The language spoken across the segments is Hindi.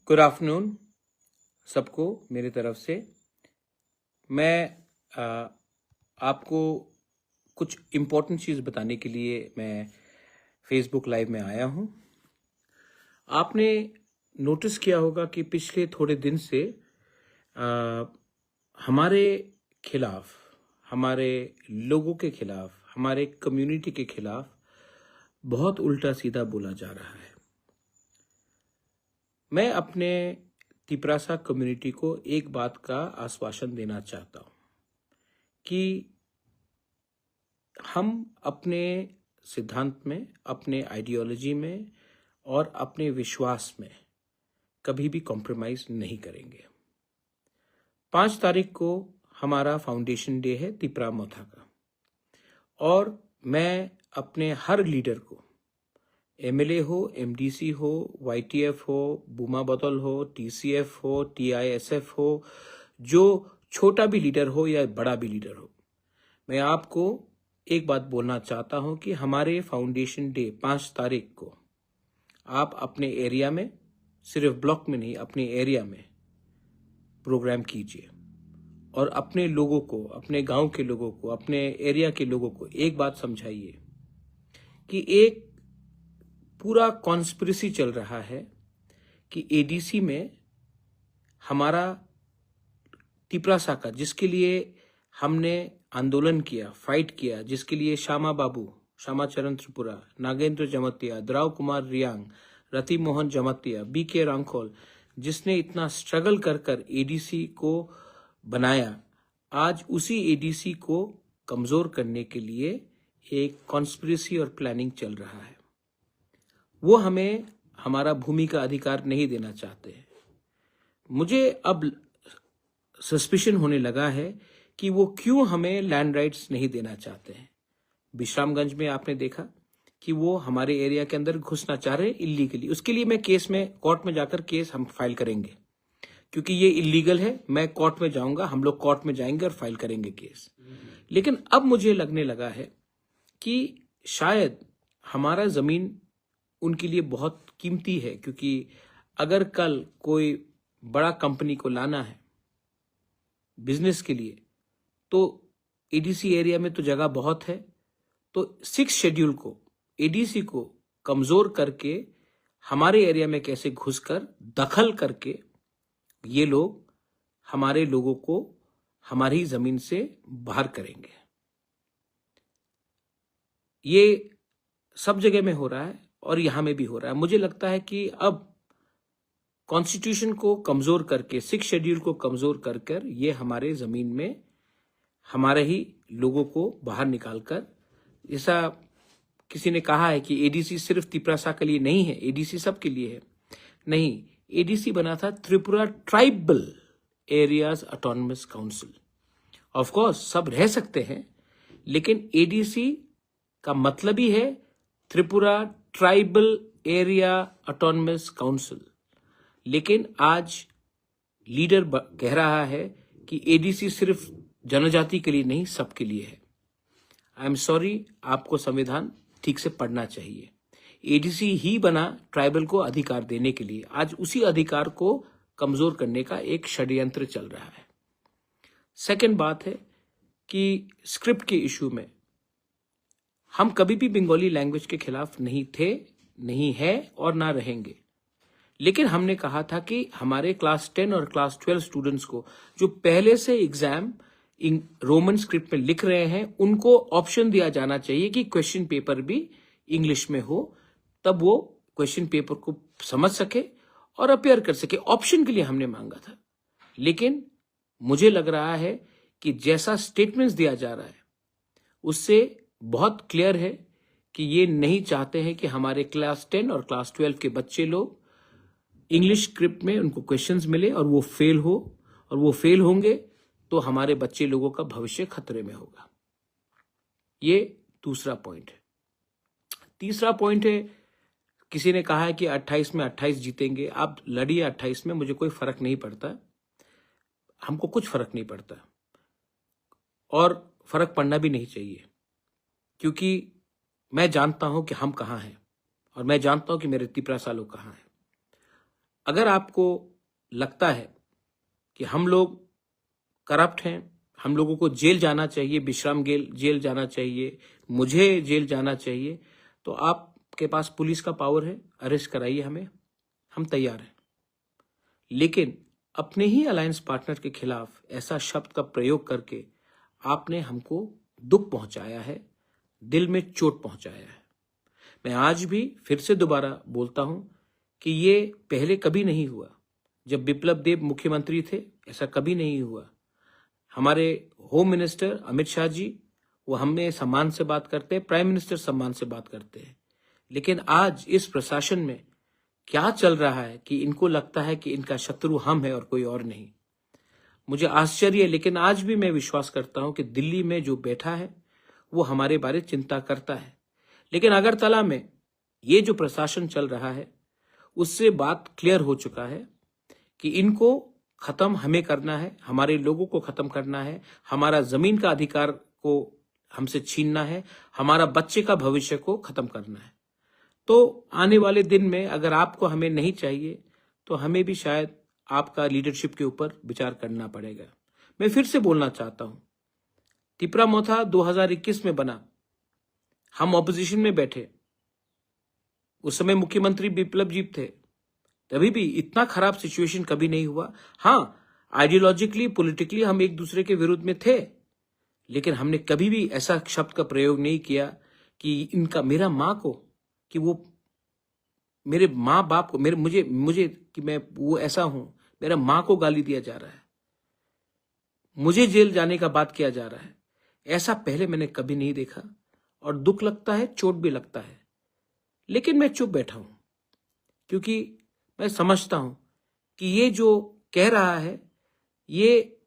गुड आफ्टरनून सबको मेरी तरफ से। मैं आपको कुछ इम्पोर्टेंट चीज़ बताने के लिए मैं फेसबुक लाइव में आया हूँ। आपने नोटिस किया होगा कि पिछले थोड़े दिन से हमारे खिलाफ, हमारे लोगों के खिलाफ, हमारे कम्युनिटी के खिलाफ बहुत उल्टा सीधा बोला जा रहा है। मैं अपने तिपरासा कम्युनिटी को एक बात का आश्वासन देना चाहता हूँ कि हम अपने सिद्धांत में, अपने आइडियोलॉजी में और अपने विश्वास में कभी भी कॉम्प्रोमाइज़ नहीं करेंगे। 5 तारीख को हमारा फाउंडेशन डे है तिपरा मोथा का, और मैं अपने हर लीडर को, एमएलए हो, एमडीसी हो, वाईटीएफ हो, बुमा बतल हो, टीसीएफ हो, टीआईएसएफ हो, जो छोटा भी लीडर हो या बड़ा भी लीडर हो, मैं आपको एक बात बोलना चाहता हूं कि हमारे फाउंडेशन डे 5 तारीख को आप अपने एरिया में, सिर्फ ब्लॉक में नहीं, अपने एरिया में प्रोग्राम कीजिए और अपने लोगों को, अपने गांव के लोगों को, अपने एरिया के लोगों को एक बात समझाइए कि एक पूरा कॉन्स्पिरेसी चल रहा है कि एडीसी में हमारा तिपरासा का, जिसके लिए हमने आंदोलन किया, फाइट किया, जिसके लिए श्यामा बाबू, श्यामा चरण त्रिपुरा, नागेंद्र जमतिया, द्राव कुमार रियांग, रति मोहन जमतिया, बीके रांखोल, जिसने इतना स्ट्रगल कर कर एडीसी को बनाया, आज उसी एडीसी को कमजोर करने के लिए एक कॉन्स्पिरेसी और प्लानिंग चल रहा है। वो हमें हमारा भूमि का अधिकार नहीं देना चाहते हैं। मुझे अब सस्पिशन होने लगा है कि वो क्यों हमें लैंड राइट्स नहीं देना चाहते हैं। बिश्रामगंज में आपने देखा कि वो हमारे एरिया के अंदर घुसना चाह रहे हैं इल्लीगली। उसके लिए मैं केस में, कोर्ट में जाकर केस हम फाइल करेंगे, क्योंकि ये इल्लीगल है। मैं कोर्ट में जाऊंगा, हम लोग कोर्ट में जाएंगे और फाइल करेंगे केस। लेकिन अब मुझे लगने लगा है कि शायद हमारा जमीन उनके लिए बहुत कीमती है, क्योंकि अगर कल कोई बड़ा कंपनी को लाना है बिजनेस के लिए, तो एडीसी एरिया में तो जगह बहुत है। तो 6 शेड्यूल को, एडीसी को कमजोर करके हमारे एरिया में कैसे घुसकर दखल करके ये लोग हमारे लोगों को हमारी जमीन से बाहर करेंगे। ये सब जगह में हो रहा है और यहां में भी हो रहा है। मुझे लगता है कि अब कॉन्स्टिट्यूशन को कमजोर करके, 6 शेड्यूल को कमजोर कर ये हमारे जमीन में हमारे ही लोगों को बाहर निकालकर, जैसा किसी ने कहा है कि एडीसी सिर्फ तिपरासा के लिए नहीं है, एडीसी सबके लिए है। नहीं, एडीसी बना था Tripura tribal areas autonomous council. Of course सब रह सकते हैं, लेकिन एडीसी का मतलब ही है Tripura tribal area autonomous council. लेकिन आज लीडर कह रहा है कि एडीसी सिर्फ जनजाति के लिए नहीं, सबके लिए है। आई एम सॉरी, आपको संविधान ठीक से पढ़ना चाहिए। एडीसी ही बना ट्राइबल को अधिकार देने के लिए। आज उसी अधिकार को कमजोर करने का एक षड्यंत्र चल रहा है। सेकंड बात है कि स्क्रिप्ट के इशू में हम कभी भी बंगाली लैंग्वेज के खिलाफ नहीं थे, नहीं है और ना रहेंगे। लेकिन हमने कहा था कि हमारे क्लास 10 और क्लास 12 स्टूडेंट्स को, जो पहले से एग्जाम रोमन स्क्रिप्ट में लिख रहे हैं, उनको ऑप्शन दिया जाना चाहिए कि क्वेश्चन पेपर भी इंग्लिश में हो, तब वो क्वेश्चन पेपर को समझ सके और अपेयर कर सके। ऑप्शन के लिए हमने मांगा था। लेकिन मुझे लग रहा है कि जैसा स्टेटमेंट्स दिया जा रहा है उससे बहुत क्लियर है कि ये नहीं चाहते हैं कि हमारे क्लास 10 और क्लास 12 के बच्चे लोग इंग्लिश स्क्रिप्ट में उनको क्वेश्चंस मिले और वो फेल हो, और वो फेल होंगे तो हमारे बच्चे लोगों का भविष्य खतरे में होगा। ये दूसरा पॉइंट है। तीसरा पॉइंट है, किसी ने कहा है कि 28 में 28 जीतेंगे। आप लड़िए 28 में, मुझे कोई फर्क नहीं पड़ता, हमको कुछ फर्क नहीं पड़ता और फर्क पड़ना भी नहीं चाहिए, क्योंकि मैं जानता हूं कि हम कहां हैं और मैं जानता हूं कि मेरे तिपरासा लोग कहां हैं। अगर आपको लगता है कि हम लोग करप्ट हैं, हम लोगों को जेल जाना चाहिए, विश्राम जेल जाना चाहिए, मुझे जेल जाना चाहिए, तो आपके पास पुलिस का पावर है, अरेस्ट कराइए हमें, हम तैयार हैं। लेकिन अपने ही अलायंस पार्टनर के खिलाफ ऐसा शब्द का प्रयोग करके आपने हमको दुख पहुंचाया है, दिल में चोट पहुंचाया है। मैं आज भी फिर से दोबारा बोलता हूं कि ये पहले कभी नहीं हुआ। जब बिप्लब देब मुख्यमंत्री थे ऐसा कभी नहीं हुआ। हमारे होम मिनिस्टर अमित शाह जी, वो हमें सम्मान से बात करते हैं, प्राइम मिनिस्टर सम्मान से बात करते हैं। लेकिन आज इस प्रशासन में क्या चल रहा है कि इनको लगता है कि इनका शत्रु हम है और कोई और नहीं। मुझे आश्चर्य है, लेकिन आज भी मैं विश्वास करता हूं कि दिल्ली में जो बैठा है वो हमारे बारे चिंता करता है। लेकिन अगरतला में ये जो प्रशासन चल रहा है उससे बात क्लियर हो चुका है कि इनको खत्म हमें करना है, हमारे लोगों को खत्म करना है, हमारा जमीन का अधिकार को हमसे छीनना है, हमारा बच्चे का भविष्य को खत्म करना है। तो आने वाले दिन में अगर आपको हमें नहीं चाहिए तो हमें भी शायद आपका लीडरशिप के ऊपर विचार करना पड़ेगा। मैं फिर से बोलना चाहता हूं, तिपरा मोथा 2021 में बना, हम ऑपोजिशन में बैठे, उस समय मुख्यमंत्री बिप्लब जी थे, तभी भी इतना खराब सिचुएशन कभी नहीं हुआ। हाँ, आइडियोलॉजिकली पॉलिटिकली हम एक दूसरे के विरुद्ध में थे, लेकिन हमने कभी भी ऐसा शब्द का प्रयोग नहीं किया कि इनका मेरा माँ को, कि वो मेरे माँ बाप को, मेरे मुझे कि मैं वो ऐसा हूं, मेरा माँ को गाली दिया जा रहा है, मुझे जेल जाने का बात किया जा रहा है। ऐसा पहले मैंने कभी नहीं देखा और दुख लगता है, चोट भी लगता है। लेकिन मैं चुप बैठा हूं क्योंकि मैं समझता हूं कि ये जो कह रहा है ये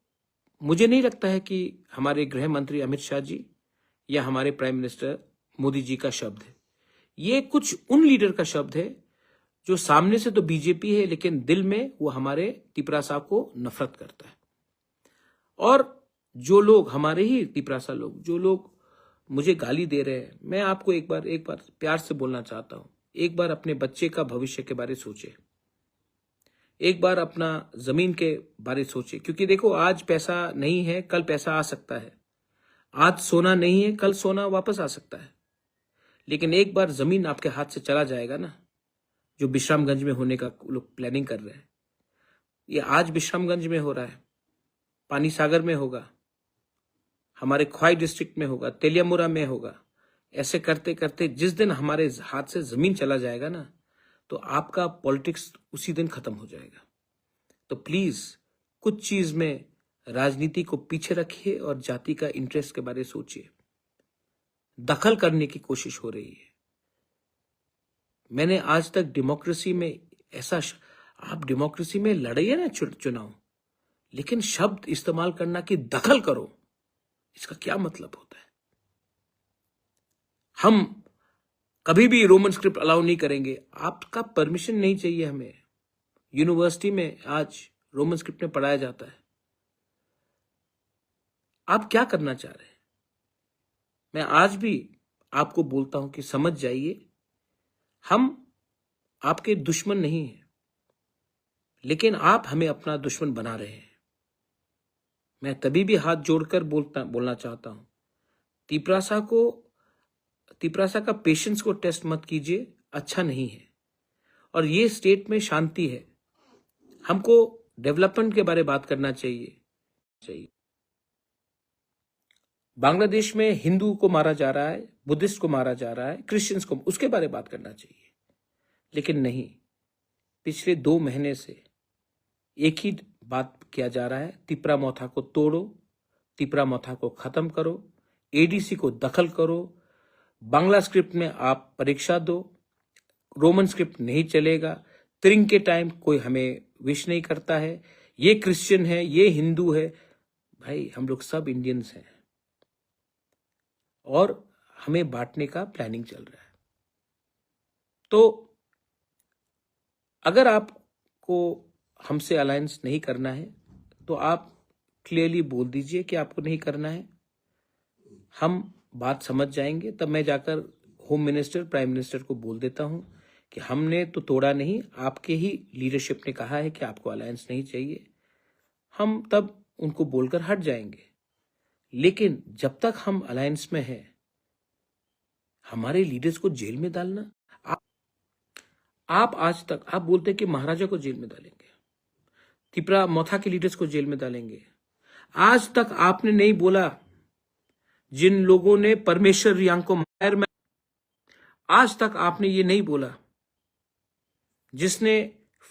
मुझे नहीं लगता है कि हमारे गृह मंत्री अमित शाह जी या हमारे प्राइम मिनिस्टर मोदी जी का शब्द है। ये कुछ उन लीडर का शब्द है जो सामने से तो बीजेपी है लेकिन दिल में वो हमारे तिपरासा को नफरत करता है। और जो लोग हमारे ही तिपरासा लोग, जो लोग मुझे गाली दे रहे हैं, मैं आपको एक बार प्यार से बोलना चाहता हूं, एक बार अपने बच्चे का भविष्य के बारे सोचे, एक बार अपना जमीन के बारे सोचे। क्योंकि देखो, आज पैसा नहीं है, कल पैसा आ सकता है, आज सोना नहीं है, कल सोना वापस आ सकता है। लेकिन एक बार जमीन आपके हाथ से चला जाएगा ना, जो बिश्रामगंज में होने का लोग प्लानिंग कर रहे हैं, ये आज बिश्रामगंज में हो रहा है, पानी सागर में होगा, हमारे ख्वाई डिस्ट्रिक्ट में होगा, तेलियामुरा में होगा। ऐसे करते करते जिस दिन हमारे हाथ से जमीन चला जाएगा ना, तो आपका पॉलिटिक्स उसी दिन खत्म हो जाएगा। तो प्लीज कुछ चीज में राजनीति को पीछे रखिए और जाति का इंटरेस्ट के बारे सोचिए। दखल करने की कोशिश हो रही है। मैंने आज तक डेमोक्रेसी में ऐसा, आप डेमोक्रेसी में लड़िए ना चुनाव, लेकिन शब्द इस्तेमाल करना कि दखल करो, इसका क्या मतलब होता है? हम कभी भी रोमन स्क्रिप्ट अलाउ नहीं करेंगे। आपका परमिशन नहीं चाहिए हमें। यूनिवर्सिटी में आज रोमन स्क्रिप्ट में पढ़ाया जाता है। आप क्या करना चाह रहे हैं? मैं आज भी आपको बोलता हूं कि समझ जाइए, हम आपके दुश्मन नहीं हैं, लेकिन आप हमें अपना दुश्मन बना रहे हैं। मैं तभी भी हाथ जोड़कर बोलना चाहता हूं, तिपरासा का पेशेंस को टेस्ट मत कीजिए, अच्छा नहीं है। और ये स्टेट में शांति है, हमको डेवलपमेंट के बारे में बात करना चाहिए। बांग्लादेश में हिंदू को मारा जा रहा है, बुद्धिस्ट को मारा जा रहा है, क्रिश्चियंस को, उसके बारे में बात करना चाहिए। लेकिन नहीं, पिछले 2 महीने से एक ही बात किया जा रहा है, तिपरा मोथा को तोड़ो, तिपरा मोथा को खत्म करो, एडीसी को दखल करो, बांग्ला स्क्रिप्ट में आप परीक्षा दो, रोमन स्क्रिप्ट नहीं चलेगा, त्रिंग के टाइम कोई हमें विश नहीं करता है, ये क्रिश्चियन है, ये हिंदू है। भाई, हम लोग सब इंडियंस हैं और हमें बांटने का प्लानिंग चल रहा है। तो अगर आपको हमसे अलायंस नहीं करना है तो आप क्लियरली बोल दीजिए कि आपको नहीं करना है, हम बात समझ जाएंगे। तब मैं जाकर होम मिनिस्टर, प्राइम मिनिस्टर को बोल देता हूं कि हमने तो तोड़ा नहीं, आपके ही लीडरशिप ने कहा है कि आपको अलायंस नहीं चाहिए, हम तब उनको बोलकर हट जाएंगे। लेकिन जब तक हम अलायंस में हैं, हमारे लीडर्स को जेल में डालना, आप आज तक आप बोलते हैं कि महाराजा को जेल में डालेंगे, तिपरा मोथा के लीडर्स को जेल में डालेंगे। आज तक आपने नहीं बोला जिन लोगों ने परमेश्वर रियांग को मार में, आज तक आपने ये नहीं बोला जिसने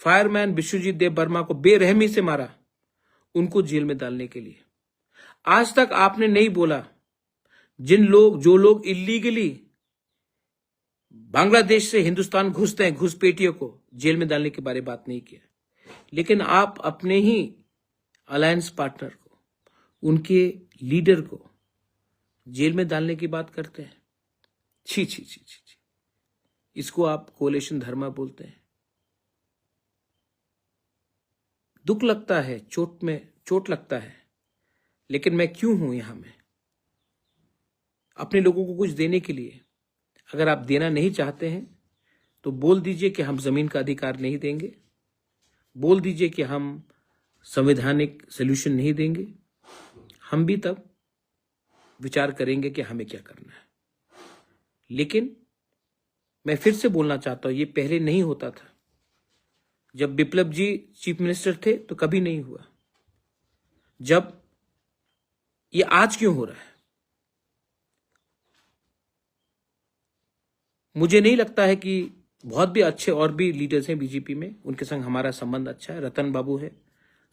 फायरमैन विश्वजीत देव वर्मा को बेरहमी से मारा, उनको जेल में डालने के लिए। आज तक आपने नहीं बोला जो लोग इलीगली बांग्लादेश से हिंदुस्तान घुसते हैं, घुसपैठियों को जेल में डालने के बारे में बात नहीं किया। लेकिन आप अपने ही अलायंस पार्टनर को, उनके लीडर को जेल में डालने की बात करते हैं। छी छी छी छी छी, इसको आप कोलेशन धर्म बोलते हैं। दुख लगता है, चोट लगता है, लेकिन मैं क्यों हूं यहां में? अपने लोगों को कुछ देने के लिए। अगर आप देना नहीं चाहते हैं तो बोल दीजिए कि हम जमीन का अधिकार नहीं देंगे, बोल दीजिए कि हम संवैधानिक सॉल्यूशन नहीं देंगे। हम भी तब विचार करेंगे कि हमें क्या करना है। लेकिन मैं फिर से बोलना चाहता हूं, ये पहले नहीं होता था। जब बिप्लब जी चीफ मिनिस्टर थे तो कभी नहीं हुआ। जब ये आज क्यों हो रहा है? मुझे नहीं लगता है कि बहुत भी अच्छे और भी लीडर्स हैं बीजेपी में, उनके संग हमारा संबंध अच्छा है। रतन बाबू है,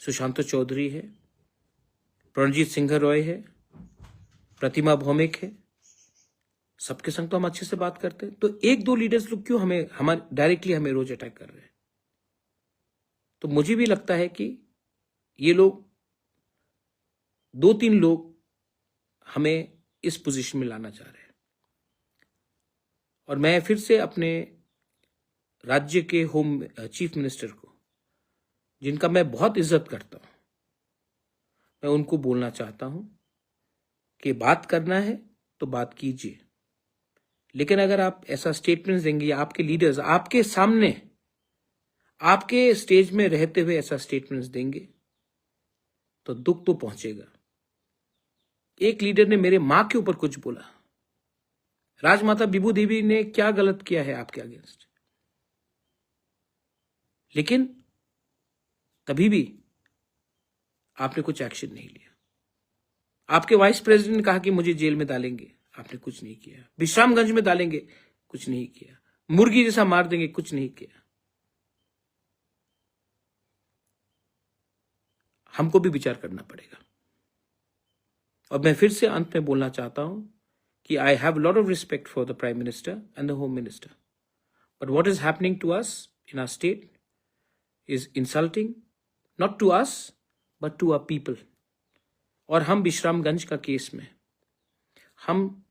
सुशांत चौधरी है, प्रणजीत सिंह रॉय है, प्रतिमा भौमिक है, सबके संग तो हम अच्छे से बात करते हैं। तो एक दो लीडर्स लोग क्यों हमारे डायरेक्टली हमें रोज अटैक कर रहे हैं? तो मुझे भी लगता है कि ये लोग, दो तीन लोग हमें इस पोजीशन में लाना चाह रहे हैं। और मैं फिर से अपने राज्य के होम चीफ मिनिस्टर को, जिनका मैं बहुत इज्जत करता हूं, मैं उनको बोलना चाहता हूं कि बात करना है तो बात कीजिए। लेकिन अगर आप ऐसा स्टेटमेंट देंगे या आपके लीडर्स आपके सामने, आपके स्टेज में रहते हुए ऐसा स्टेटमेंट्स देंगे तो दुख तो पहुंचेगा। एक लीडर ने मेरे मां के ऊपर कुछ बोला, राजमाता बिबू देवी ने क्या गलत किया है आपके अगेंस्ट? लेकिन तभी भी आपने कुछ एक्शन नहीं लिया। आपके वाइस प्रेसिडेंट ने कहा कि मुझे जेल में डालेंगे, आपने कुछ नहीं किया। विश्रामगंज में डालेंगे, कुछ नहीं किया। मुर्गी जैसा मार देंगे, कुछ नहीं किया। हमको भी विचार करना पड़ेगा। और मैं फिर से अंत में बोलना चाहता हूं कि I have lot of respect for the prime minister and the home minister, but what is happening to us in our state is insulting, not to us but to our people. और हम विश्रामगंज का केस में हम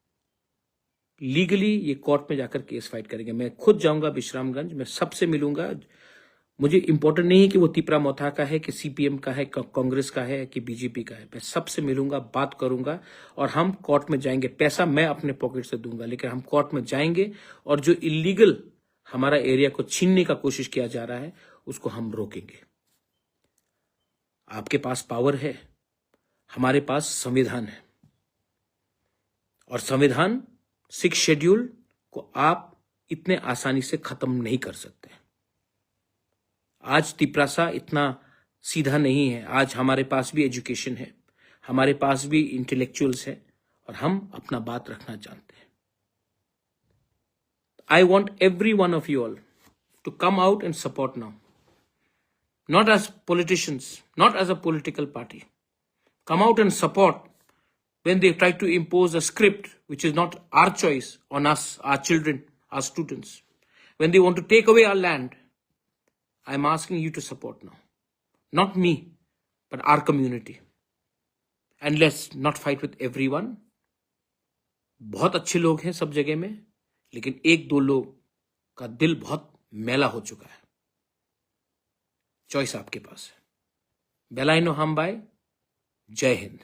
लीगली ये कोर्ट में जाकर केस फाइट करेंगे। मैं खुद जाऊंगा विश्रामगंज, मैं सबसे मिलूंगा। मुझे इंपॉर्टेंट नहीं है कि वो तिपरा मोथा का है कि सीपीएम का है, कांग्रेस का है कि बीजेपी का है। मैं सबसे मिलूंगा, बात करूंगा और हम कोर्ट में जाएंगे। पैसा मैं अपने पॉकेट से दूंगा, लेकिन हम कोर्ट में जाएंगे और जो इलीगल हमारा एरिया को छीनने का कोशिश किया जा रहा है उसको हम रोकेंगे। आपके पास पावर है, हमारे पास संविधान है, और संविधान 6 शेड्यूल को आप इतने आसानी से खत्म नहीं कर सकते। आज तिपरासा इतना सीधा नहीं है। आज हमारे पास भी एजुकेशन है, हमारे पास भी इंटेलेक्चुअल्स है और हम अपना बात रखना जानते हैं। I want every one of you all to come out and support now, not as politicians, not as a political party. Come out and support when they try to impose a script which is not our choice on us, our children, our students. When they want to take away our land, I'm asking you to support now. Not me, but our community. And let's not fight with everyone. बहुत अच्छे लोग हैं सब जगह में, लेकिन एक दो लोग का दिल बहुत मैला हो चुका है। चॉइस आपके पास है। बेलाइनो हम बाय। जय हिंद।